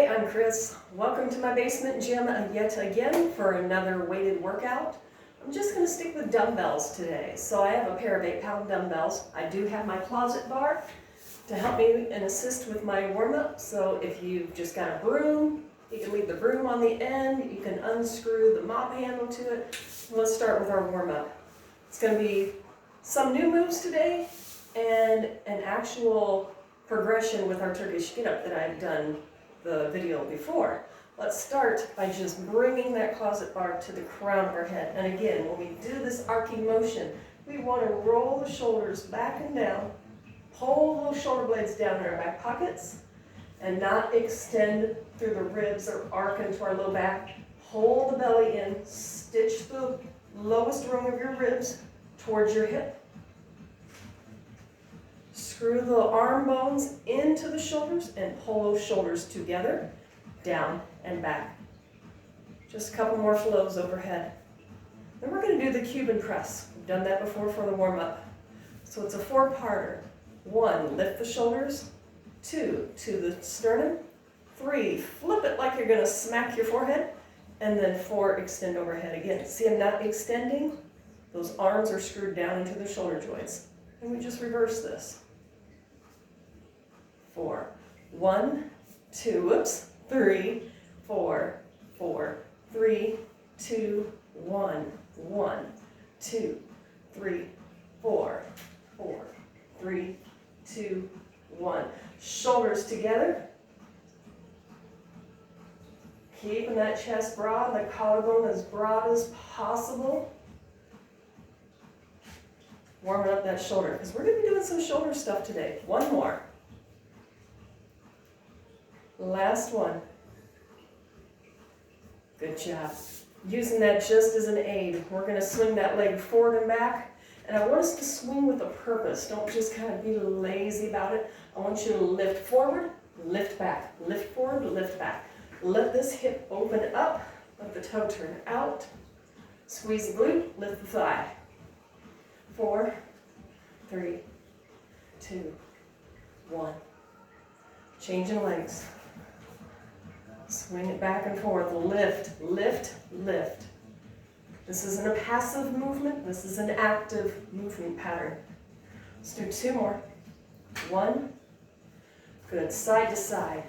Hi, I'm Chris. Welcome to my basement gym yet again for another weighted workout. I'm just going to stick with dumbbells today. So I have a pair of 8-pound dumbbells. I do have my closet bar to help me and assist with my warm-up. So if you've just got a broom, you can leave the broom on the end. You can unscrew the mop handle to it. Let's start with our warm-up. It's going to be some new moves today and an actual progression with our Turkish get-up that I've done the video before. Let's start by just bringing that closet bar to the crown of our head. And again, when we do this arcing motion, we want to roll the shoulders back and down, pull those shoulder blades down in our back pockets, and not extend through the ribs or arc into our low back. Hold the belly in, stitch the lowest rung of your ribs towards your hip. Screw the arm bones into the shoulders and pull those shoulders together, down and back. Just a couple more flows overhead. Then we're going to do the Cuban press. We've done that before for the warm-up. So it's a 4-parter. 1, lift the shoulders. 2, to the sternum. 3, flip it like you're going to smack your forehead. And then 4, extend overhead again. See, I'm not extending. Those arms are screwed down into the shoulder joints. And we just reverse this. 4, 1, 2, whoops, 3, 4, 4, 3, 2, 1, 1, 2, 3, 4, 4, 3, 2, 1. Shoulders together. Keeping that chest broad, the collarbone as broad as possible. Warming up that shoulder, because we're going to be doing some shoulder stuff today. One more. Last one. Good job. Using that just as an aid. We're going to swing that leg forward and back. And I want us to swing with a purpose. Don't just kind of be lazy about it. I want you to lift forward, lift back. Lift forward, lift back. Let this hip open up. Let the toe turn out. Squeeze the glute, lift the thigh. 4, 3, 2, 1. Changing legs. Swing it back and forth. Lift, lift, lift. This isn't a passive movement. This is an active movement pattern. Let's do 2 more. 1. Good. Side to side.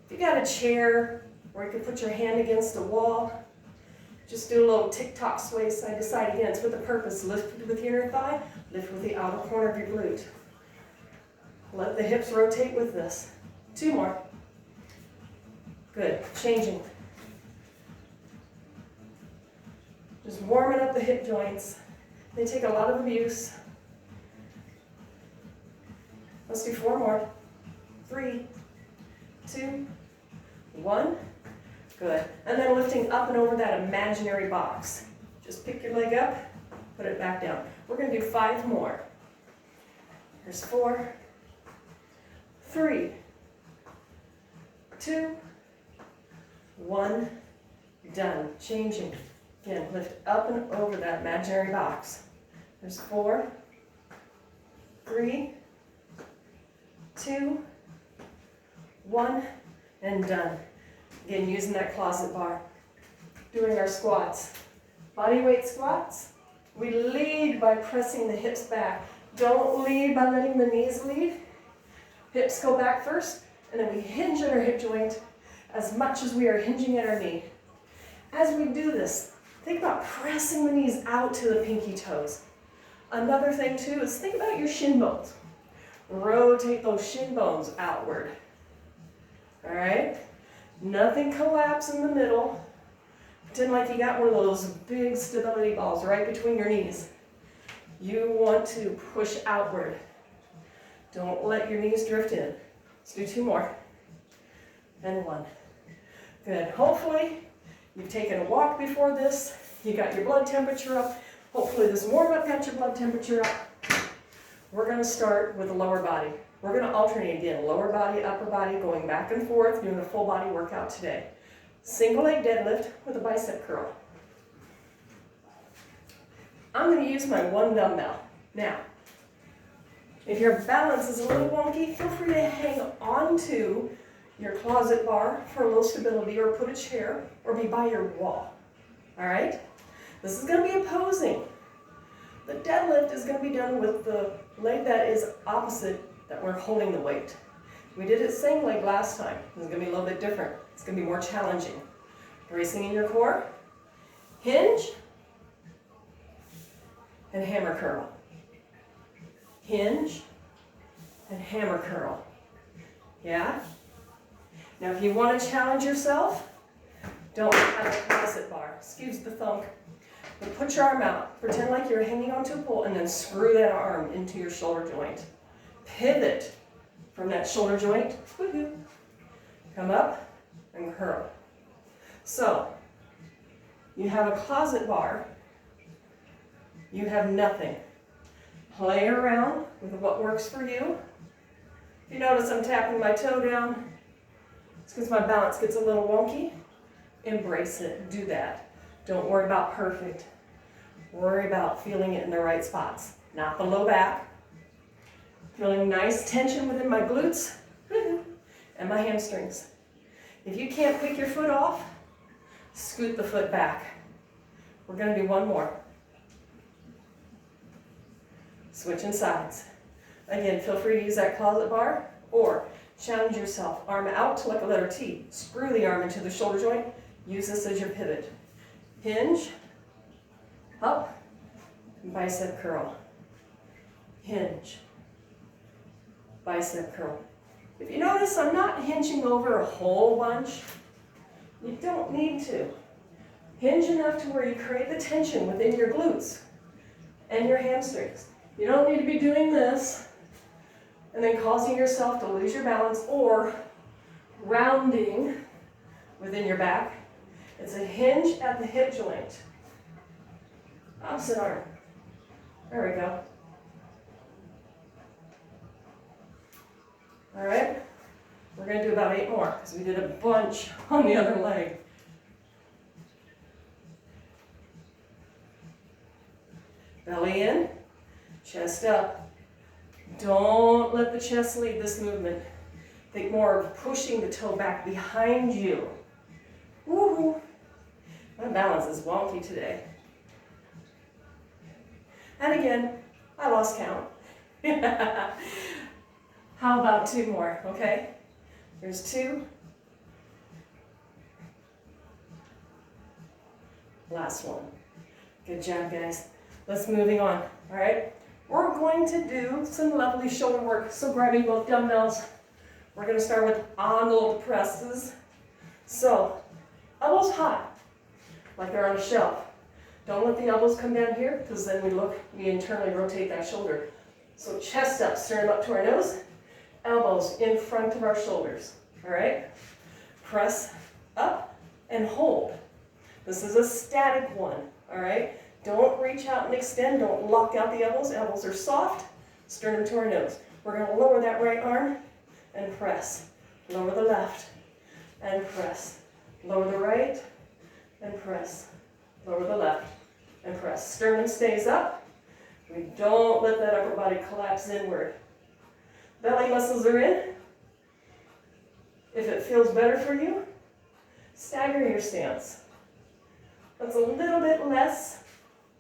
If you got a chair or you can put your hand against a wall, just do a little tick-tock sway side to side again. It's with a purpose. Lift with the inner thigh. Lift with the outer corner of your glute. Let the hips rotate with this. 2 more. Good. Changing. Just warming up the hip joints. They take a lot of abuse. Let's do 4 more. 3, 2, 1. Good. And then lifting up and over that imaginary box. Just pick your leg up, put it back down. We're going to do 5 more. Here's 4, 3, 2, 1. Done. Changing. Again, lift up and over that imaginary box. There's 4, 3, 2, 1, and done. Again, using that closet bar. Doing our squats. Body weight squats. We lead by pressing the hips back. Don't lead by letting the knees lead. Hips go back first, and then we hinge at our hip joint as much as we are hinging at our knee. As we do this, think about pressing the knees out to the pinky toes. Another thing too is think about your shin bones. Rotate those shin bones outward. All right? Nothing collapse in the middle. Pretend like you got one of those big stability balls right between your knees. You want to push outward. Don't let your knees drift in. Let's do 2 more. And 1. Good. Hopefully, you've taken a walk before this. You got your blood temperature up. Hopefully this warm-up got your blood temperature up. We're going to start with the lower body. We're going to alternate again, lower body, upper body, going back and forth, doing a full body workout today. Single leg deadlift with a bicep curl. I'm going to use my 1 dumbbell. Now, if your balance is a little wonky, feel free to hang on to your closet bar for low stability, or put a chair, or be by your wall. All right? This is going to be opposing. The deadlift is going to be done with the leg that is opposite that we're holding the weight. We did it same leg last time. This is going to be a little bit different. It's going to be more challenging. Bracing in your core. Hinge. And hammer curl. Hinge. And hammer curl. Yeah? Now if you want to challenge yourself, don't have a closet bar. Excuse the thunk. But put your arm out. Pretend like you're hanging onto a pole and then screw that arm into your shoulder joint. Pivot from that shoulder joint. Woohoo. Come up and curl. So, you have a closet bar. You have nothing. Play around with what works for you. If you notice I'm tapping my toe down, it's because my balance gets a little wonky. Embrace it. Do that. Don't worry about perfect. Worry about feeling it in the right spots. Not the low back. Feeling nice tension within my glutes and my hamstrings. If you can't pick your foot off, scoot the foot back. We're going to do one more. Switching sides. Again, feel free to use that closet bar or challenge yourself. Arm out like a letter T. Screw the arm into the shoulder joint. Use this as your pivot. Hinge, up, bicep curl. Hinge, bicep curl. If you notice, I'm not hinging over a whole bunch. You don't need to. Hinge enough to where you create the tension within your glutes and your hamstrings. You don't need to be doing this and then causing yourself to lose your balance or rounding within your back. It's a hinge at the hip joint. Opposite arm. There we go. All right. We're going to do about 8 more because we did a bunch on the other leg. Belly in, chest up. Don't let the chest lead this movement. Think more of pushing the toe back behind you. Woohoo! My balance is wonky today. And again, I lost count. How about 2 more, okay? There's 2. Last one. Good job, guys. Let's moving on, all right? We're going to do some lovely shoulder work. So grabbing both dumbbells. We're going to start with Arnold presses. So, elbows high, like they're on a shelf. Don't let the elbows come down here, because then we internally rotate that shoulder. So chest up, sternum up to our nose, elbows in front of our shoulders, all right? Press up and hold. This is a static one, all right? Don't reach out and extend, don't lock out the elbows. Elbows are soft, sternum to our nose. We're going to lower that right arm and press. Lower the left and press. Lower the right and press. Lower the left and press. Sternum stays up. We don't let that upper body collapse inward. Belly muscles are in. If it feels better for you, stagger your stance. That's a little bit less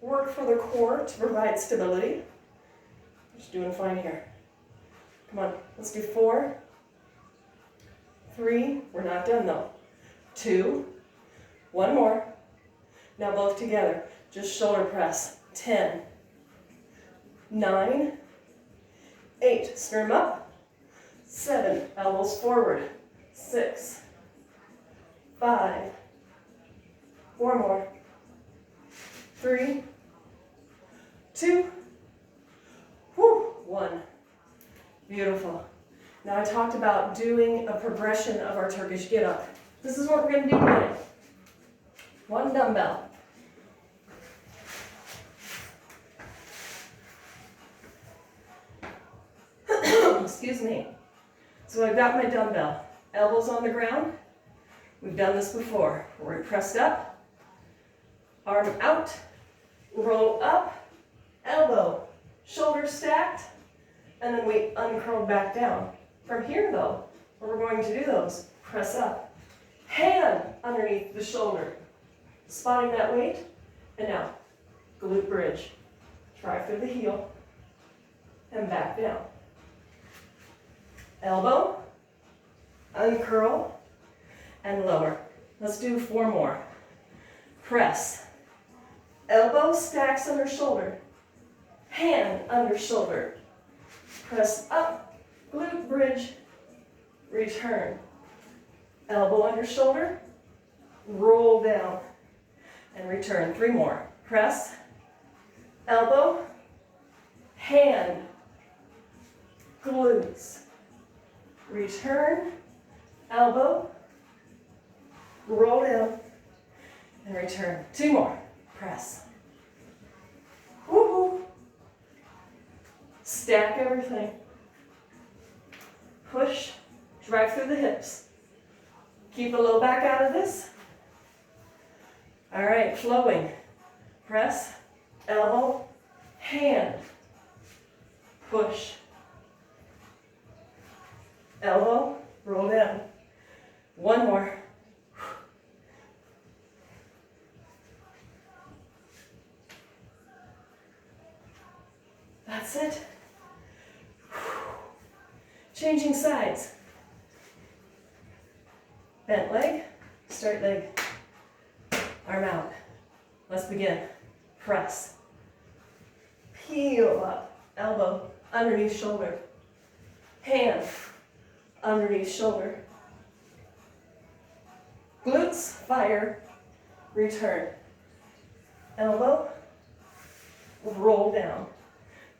work for the core to provide stability. Just doing fine here. Come on, let's do 4, 3, we're not done though. 2, 1 more. Now both together, just shoulder press. 10, 9, 8, sternum up. 7, elbows forward. 6, 5, 4 more. 3, 2, 1. Beautiful. Now I talked about doing a progression of our Turkish get up. This is what we're going to do today. 1 dumbbell. Excuse me. So I've got my dumbbell. Elbows on the ground. We've done this before. We're pressed up. Arm out. Roll up. Elbow. Shoulders stacked. And then we uncurl back down. From here though, we're going to do those. Press up. Hand underneath the shoulder. Spotting that weight. And now, glute bridge. Drive through the heel. And back down. Elbow. Uncurl. And lower. Let's do 4 more. Press. Elbow stacks under shoulder. Hand under shoulder. Press up. Glute bridge. Return. Elbow under shoulder. Roll down. And return. 3 more. Press. Elbow. Hand. Glutes. Return. Elbow. Roll down. And return. 2 more. Press. Woo-hoo. Stack everything. Push. Drive through the hips. Keep the low back out of this. All right, flowing. Press. Elbow. Hand. Push. Elbow. Roll down. 1 more. That's it. Changing sides. Bent leg, straight leg, arm out. Let's begin. Press. Peel up. Elbow underneath shoulder. Hand underneath shoulder. Glutes, fire, return. Elbow, roll down.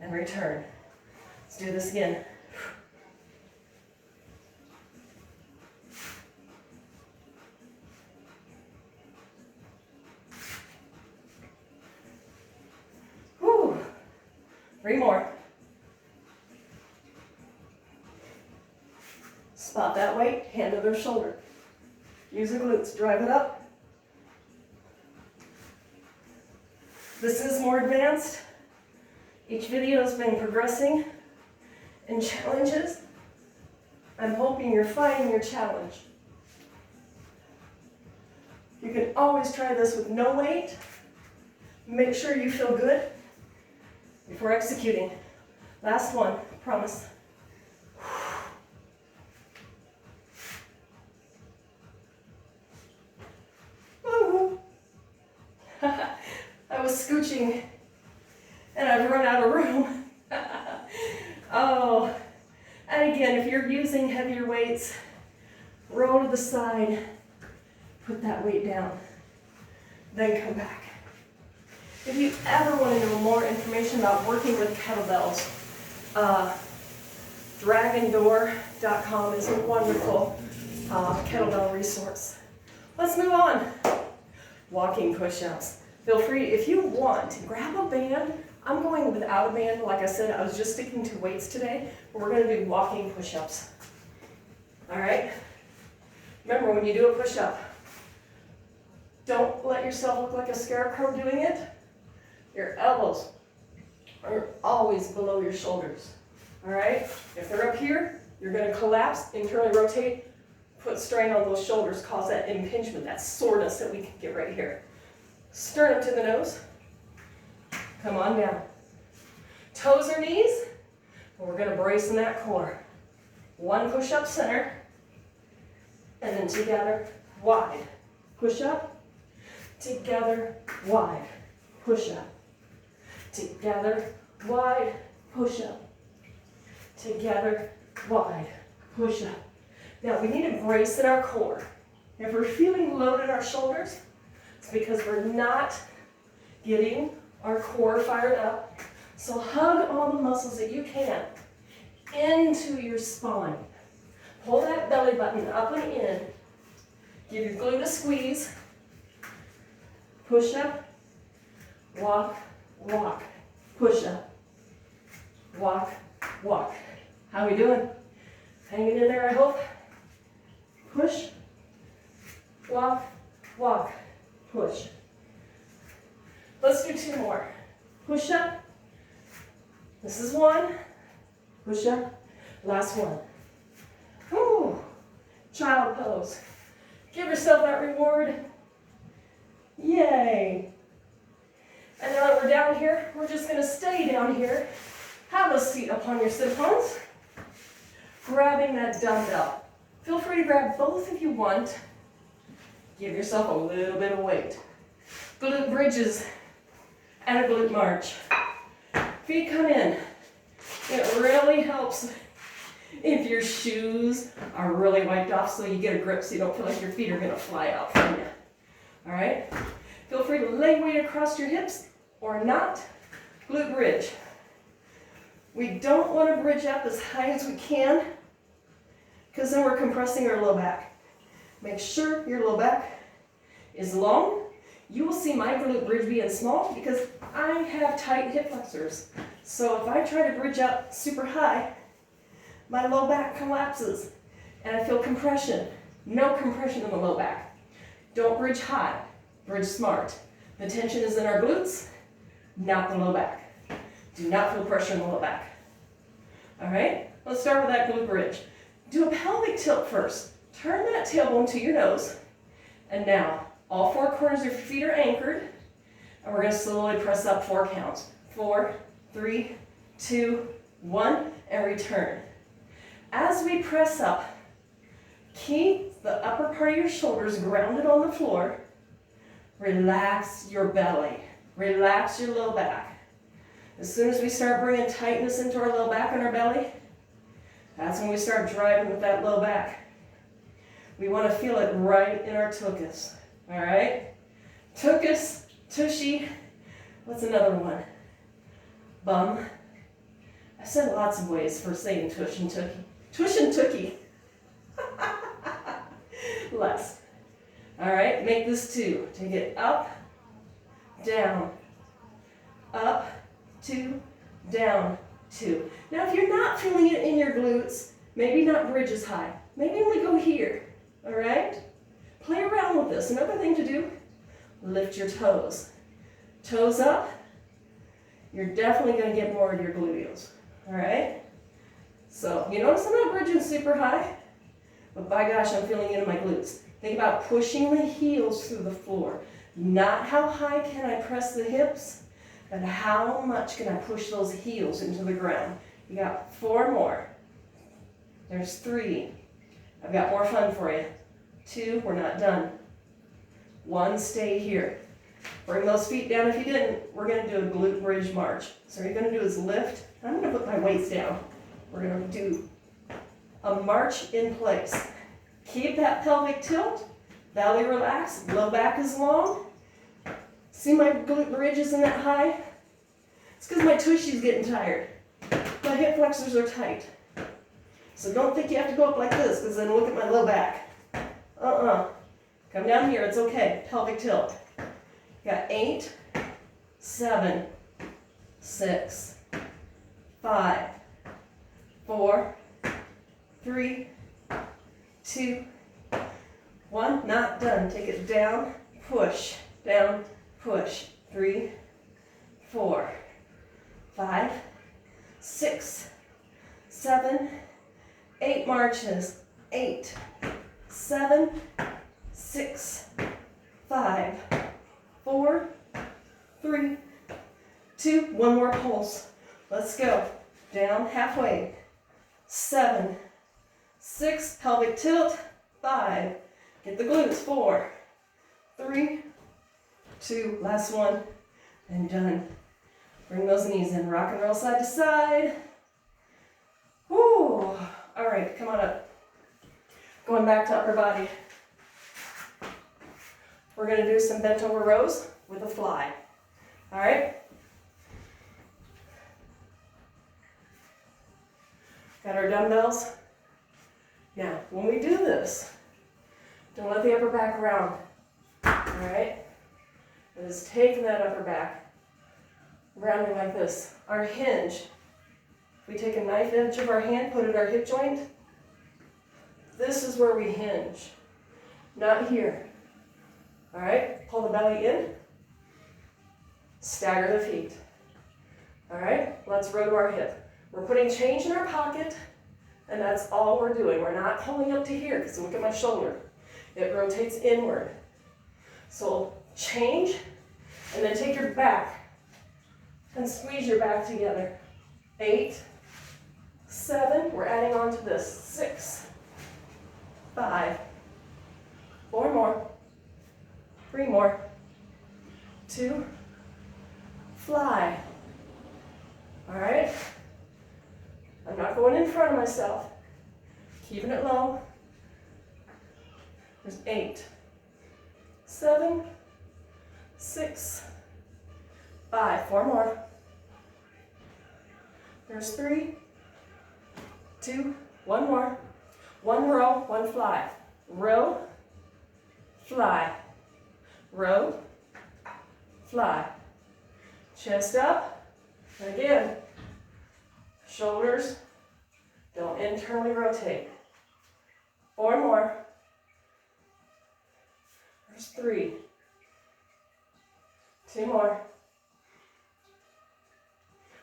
And return. Let's do this again. Whew. 3 more. Spot that weight, hand over shoulder. Use the glutes, drive it up. This is more advanced. Each video has been progressing in challenges. I'm hoping you're finding your challenge. You can always try this with no weight. Make sure you feel good before executing. Last one, promise. I was scooching and I've run out of room. Oh, and again, if you're using heavier weights, roll to the side, put that weight down, then come back. If you ever want to know more information about working with kettlebells, dragondoor.com is a wonderful kettlebell resource. Let's move on. Walking push-ups. Feel free, if you want, to grab a band. I'm going without a band. Like I said, I was just sticking to weights today, but we're going to do walking push-ups. All right? Remember, when you do a push-up, don't let yourself look like a scarecrow doing it. Your elbows are always below your shoulders. All right? If they're up here, you're going to collapse, internally rotate, put strain on those shoulders, cause that impingement, that soreness that we can get right here. Sternum to the nose. Come on down. Toes or knees. We're going to brace in that core. 1 push-up center. And then together, wide. Push up. Together, wide. Push up. Together, wide. Push up. Together, wide. Push up. Now, we need to brace in our core. If we're feeling low in our shoulders, it's because we're not getting our core fired up. So hug all the muscles that you can into your spine. Pull that belly button up and in. Give your glute a squeeze. Push up. Walk, walk. Push up. Walk, walk. How are we doing? Hanging in there, I hope. Push. Walk, walk. Push. Let's do 2 more. Push up. This is 1. Push up. Last one. Ooh. child pose. Give yourself that reward. Yay. And now that we're down here, we're just going to stay down here. Have a seat upon your sit-bones. Grabbing that dumbbell. Feel free to grab both if you want. Give yourself a little bit of weight. Glute bridges and a glute march. Feet come in. It really helps if your shoes are really wiped off so you get a grip so you don't feel like your feet are going to fly out from you. All right? Feel free to lay weight across your hips or not. Glute bridge. We don't want to bridge up as high as we can because then we're compressing our low back. Make sure your low back is long. You will see my glute bridge being small because I have tight hip flexors. So if I try to bridge up super high, my low back collapses and I feel compression. No compression in the low back. Don't bridge high, bridge smart. The tension is in our glutes, not the low back. Do not feel pressure in the low back. All right, let's start with that glute bridge. Do a pelvic tilt first. Turn that tailbone to your nose. And now, all four corners of your feet are anchored. And we're going to slowly press up 4 counts. 4, 3, 2, 1, and return. As we press up, keep the upper part of your shoulders grounded on the floor. Relax your belly. Relax your low back. As soon as we start bringing tightness into our low back and our belly, that's when we start driving with that low back. We want to feel it right in our tuchus. All right? Tuchus, tushy. What's another one? Bum. I said lots of ways for saying tush and tookie. Tush and tookie. Less. All right, make this 2. Take it up, down, up, 2, down, 2. Now if you're not feeling it in your glutes, maybe not bridge as high. Maybe only go here, all right? Play around with this. Another thing to do, lift your toes. Toes up, you're definitely going to get more of your gluteals, all right? So you notice I'm not bridging super high, but by gosh, I'm feeling it in my glutes. Think about pushing the heels through the floor. Not how high can I press the hips, but how much can I push those heels into the ground. You got 4 more. There's 3. I've got more fun for you. 2, we're not done. 1, stay here. Bring those feet down if you didn't. We're going to do a glute bridge march. So what you're going to do is lift. I'm going to put my weights down. We're going to do a march in place. Keep that pelvic tilt. Belly relaxed. Low back is long. See my glute bridge isn't that high? It's because my tushy's getting tired. My hip flexors are tight. So don't think you have to go up like this because then look at my low back. Come down here, it's okay. Pelvic tilt. Got 8, 7, 6, 5, 4, 3, 2, 1. Not done. Take it down, push, down, push. 3, 4, 5, 6, 7, 8 marches. 8, 7, 6, 5, 4, 3, 2, 1 more pulse. Let's go. Down halfway. 7, 6, pelvic tilt. 5, get the glutes. 4, 3, 2, last one, and done. Bring those knees in. Rock and roll side to side. Woo. All right, come on up. Going back to upper body. We're going to do some bent over rows with a fly. All right? Got our dumbbells. Now, when we do this, don't let the upper back round. All right? Just take that upper back, rounding like this. Our hinge. If we take a knife edge of our hand, put it at our hip joint, this is where we hinge. Not here. All right? Pull the belly in. Stagger the feet. All right? Let's row to our hip. We're putting change in our pocket. And that's all we're doing. We're not pulling up to here, because look at my shoulder. It rotates inward. So change, and then take your back and squeeze your back together. 8, 7, we're adding on to this. 6, 5, 4 more, 3 more, 2, fly. All right? I'm not going in front of myself. Keeping it low. There's 8, 7, 6, 5, 4 more. There's 3, 2, 1 more. 1 row, 1 fly. Row, fly. Row, fly. Chest up. And again, shoulders don't internally rotate. 4 more. There's 3. 2 more.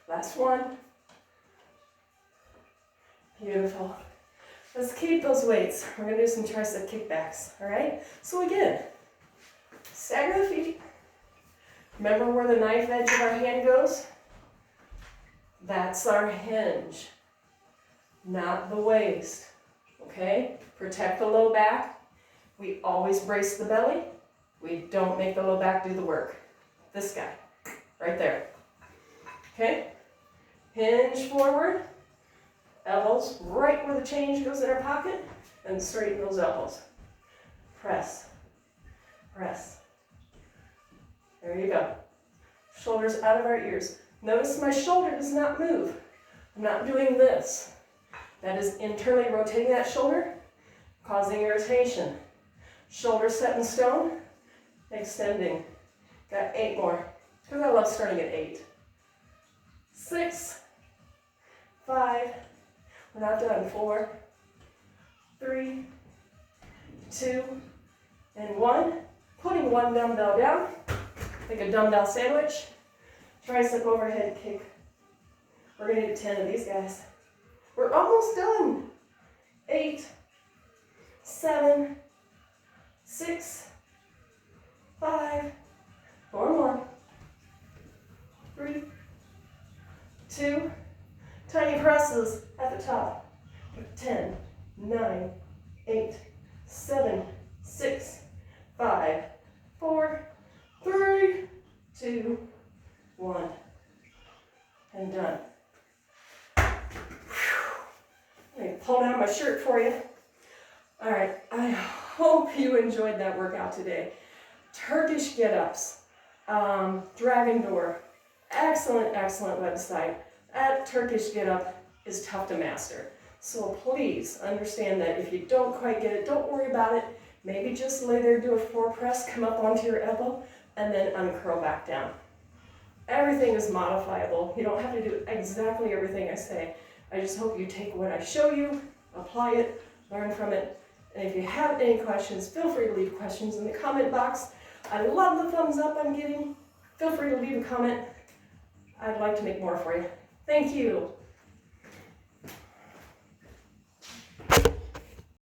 Last one. Beautiful. Let's keep those weights. We're going to do some tricep kickbacks, all right? So again, stagger the feet. Remember where the knife edge of our hand goes? That's our hinge, not the waist, okay? Protect the low back. We always brace the belly. We don't make the low back do the work. This guy, right there, okay? Hinge forward, elbows right where the change goes in our pocket, and straighten those elbows. Press, press. There you go. Shoulders out of our ears. Notice my shoulder does not move. I'm not doing this. That is internally rotating that shoulder, causing irritation. Shoulder set in stone, extending. Got 8 more, because I love starting at 8. 6, 5, we're not done. 4, 3, 2, and 1. Putting 1 dumbbell down, like a dumbbell sandwich. Tricep overhead kick. We're going to do 10 of these guys. We're almost done. 8, 7, 6, 5, 4 more. 3, 2, tiny presses at the top. 10, 9, 8, 7, 6, 5, 4, 3, 2, 1, and done. Let me pull down my shirt for you. All right, I hope you enjoyed that workout today. Turkish get-ups, dragon door, excellent, excellent website. That Turkish get-up is tough to master. So please understand that if you don't quite get it, don't worry about it. Maybe just lay there, do a 4 press, come up onto your elbow, and then uncurl back down. Everything is modifiable. You don't have to do exactly everything I say. I just hope you take what I show you, apply it, learn from it. And if you have any questions, feel free to leave questions in the comment box. I love the thumbs up I'm getting. Feel free to leave a comment. I'd like to make more for you. Thank you.